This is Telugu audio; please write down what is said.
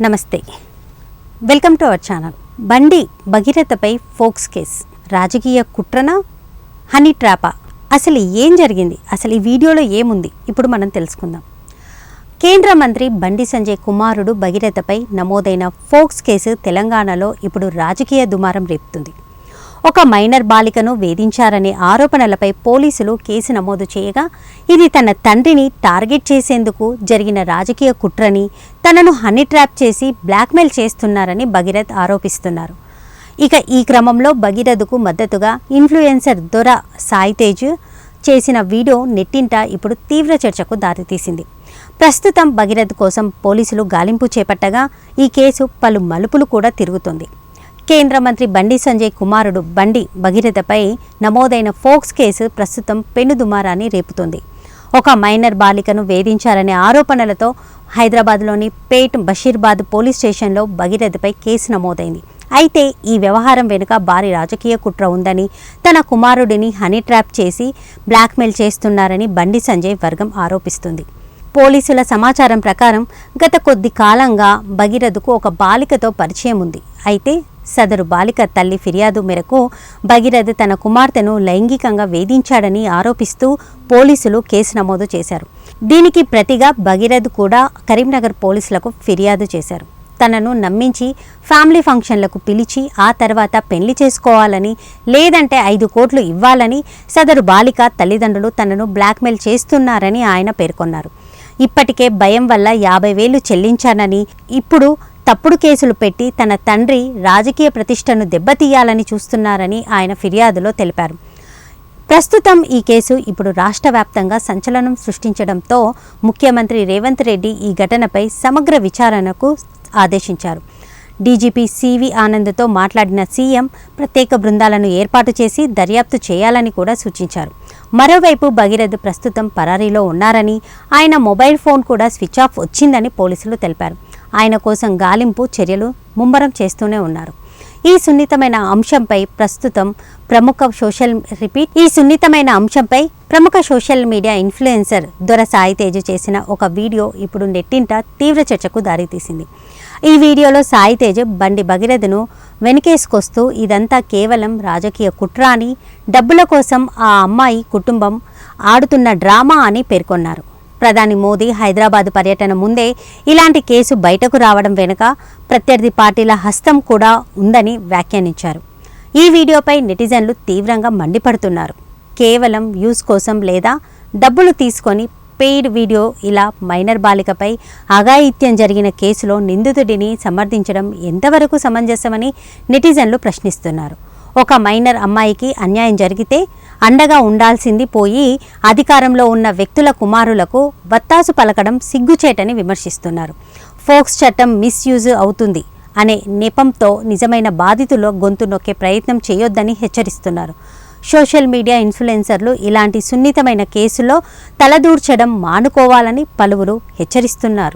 నమస్తే, వెల్కమ్ టు అవర్ ఛానల్. బండి భగీరథపై ఫోక్స్ కేస్ రాజకీయ కుట్రనా, హనీ ట్రాపా? అసలు ఏం జరిగింది? అసలు ఈ వీడియోలో ఏముంది? ఇప్పుడు మనం తెలుసుకుందాం. కేంద్ర మంత్రి బండి సంజయ్ కుమారుడు భగీరథపై నమోదైన ఫోక్స్ కేసు తెలంగాణలో ఇప్పుడు రాజకీయ దుమారం రేపుతుంది. ఒక మైనర్ బాలికను వేధించారనే ఆరోపణలపై పోలీసులు కేసు నమోదు చేయగా, ఇది తన తండ్రిని టార్గెట్ చేసేందుకు జరిగిన రాజకీయ కుట్రని, తనను హనీ ట్రాప్ చేసి బ్లాక్మెయిల్ చేస్తున్నారని భగీరథ్ ఆరోపిస్తున్నారు. ఇక ఈ క్రమంలో భగీరథ్కు మద్దతుగా ఇన్ఫ్లుయెన్సర్ దొర సాయితేజ్ చేసిన వీడియో నెట్టింట ఇప్పుడు తీవ్ర చర్చకు దారితీసింది. ప్రస్తుతం భగీరథ్ కోసం పోలీసులు గాలింపు చేపట్టగా, ఈ కేసు పలు మలుపులు కూడా తిరుగుతుంది. కేంద్ర మంత్రి బండి సంజయ్ కుమారుడు బండి భగీరథపై నమోదైన ఫోక్స్ కేసు ప్రస్తుతం పెనుదుమారాన్ని రేపుతోంది. ఒక మైనర్ బాలికను వేధించారనే ఆరోపణలతో హైదరాబాద్లోని పేట్ బషీర్బాద్ పోలీస్ స్టేషన్లో భగీరథపై కేసు నమోదైంది. అయితే ఈ వ్యవహారం వెనుక భారీ రాజకీయ కుట్ర ఉందని, తన కుమారుడిని హనీ ట్రాప్ చేసి బ్లాక్మెయిల్ చేస్తున్నారని బండి సంజయ్ వర్గం ఆరోపిస్తుంది. పోలీసుల సమాచారం ప్రకారం గత కొద్ది కాలంగా భగీరథ్కు ఒక బాలికతో పరిచయం ఉంది. అయితే సదరు బాలిక తల్లి ఫిర్యాదు మేరకు భగీరథ్ తన కుమార్తెను లైంగికంగా వేధించాడని ఆరోపిస్తూ పోలీసులు కేసు నమోదు చేశారు. దీనికి ప్రతిగా భగీరథ్ కూడా కరీంనగర్ పోలీసులకు ఫిర్యాదు చేశారు. తనను నమ్మించి ఫ్యామిలీ ఫంక్షన్లకు పిలిచి ఆ తర్వాత పెళ్లి చేసుకోవాలని, లేదంటే 5 కోట్లు ఇవ్వాలని సదరు బాలిక తల్లిదండ్రులు తనను బ్లాక్మెయిల్ చేస్తున్నారని ఆయన పేర్కొన్నారు. ఇప్పటికే భయం వల్ల 50,000 చెల్లించానని, ఇప్పుడు తప్పుడు కేసులు పెట్టి తన తండ్రి రాజకీయ ప్రతిష్టను దెబ్బతీయాలని చూస్తున్నారని ఆయన ఫిర్యాదులో తెలిపారు. ప్రస్తుతం ఈ కేసు ఇప్పుడు రాష్ట్ర వ్యాప్తంగా సంచలనం సృష్టించడంతో ముఖ్యమంత్రి రేవంత్ రెడ్డి ఈ ఘటనపై సమగ్ర విచారణకు ఆదేశించారు. డీజీపీ సివి ఆనంద్తో మాట్లాడిన సీఎం ప్రత్యేక బృందాలను ఏర్పాటు చేసి దర్యాప్తు చేయాలని కూడా సూచించారు. మరోవైపు భగీరథ్ ప్రస్తుతం పరారీలో ఉన్నారని, ఆయన మొబైల్ ఫోన్ కూడా స్విచ్ ఆఫ్ వచ్చిందని పోలీసులు తెలిపారు. ఆయన కోసం గాలింపు చర్యలు ముమ్మరం చేస్తూనే ఉన్నారు. ఈ సున్నితమైన అంశంపై ప్రముఖ సోషల్ మీడియా ఇన్ఫ్లుయెన్సర్ దొర సాయితేజ్ చేసిన ఒక వీడియో ఇప్పుడు నెట్టింట తీవ్ర చర్చకు దారితీసింది. ఈ వీడియోలో సాయితేజ్ బండి భగీరథ్ను వెనుకేసుకొస్తూ ఇదంతా కేవలం రాజకీయ కుట్ర అని, డబ్బుల కోసం ఆ అమ్మాయి కుటుంబం ఆడుతున్న డ్రామా అని పేర్కొన్నారు. ప్రధాని మోదీ హైదరాబాద్ పర్యటన ముందే ఇలాంటి కేసు బయటకు రావడం వెనుక ప్రత్యర్థి పార్టీల హస్తం కూడా ఉందని వ్యాఖ్యానించారు. ఈ వీడియోపై నెటిజన్లు తీవ్రంగా మండిపడుతున్నారు. కేవలం వ్యూస్ కోసం లేదా డబ్బులు తీసుకొని పెయిడ్ వీడియో ఇలా మైనర్ బాలికపై అఘాయిత్యం జరిగిన కేసులో నిందితుడిని సమర్థించడం ఎంతవరకు సమంజసమని నెటిజన్లు ప్రశ్నిస్తున్నారు. ఒక మైనర్ అమ్మాయికి అన్యాయం జరిగితే అండగా ఉండాల్సింది పోయి అధికారంలో ఉన్న వ్యక్తుల కుమారులకు వత్తాసు పలకడం సిగ్గుచేటని విమర్శిస్తున్నారు. ఫోక్స్ చట్టం మిస్యూజ్ అవుతుంది అనే నెపంతో నిజమైన బాధితుల గొంతు నొక్కే ప్రయత్నం చేయొద్దని హెచ్చరిస్తున్నారు. సోషల్ మీడియా ఇన్ఫ్లుయెన్సర్లు ఇలాంటి సున్నితమైన కేసులో తలదూర్చడం మానుకోవాలని పలువురు హెచ్చరిస్తున్నారు.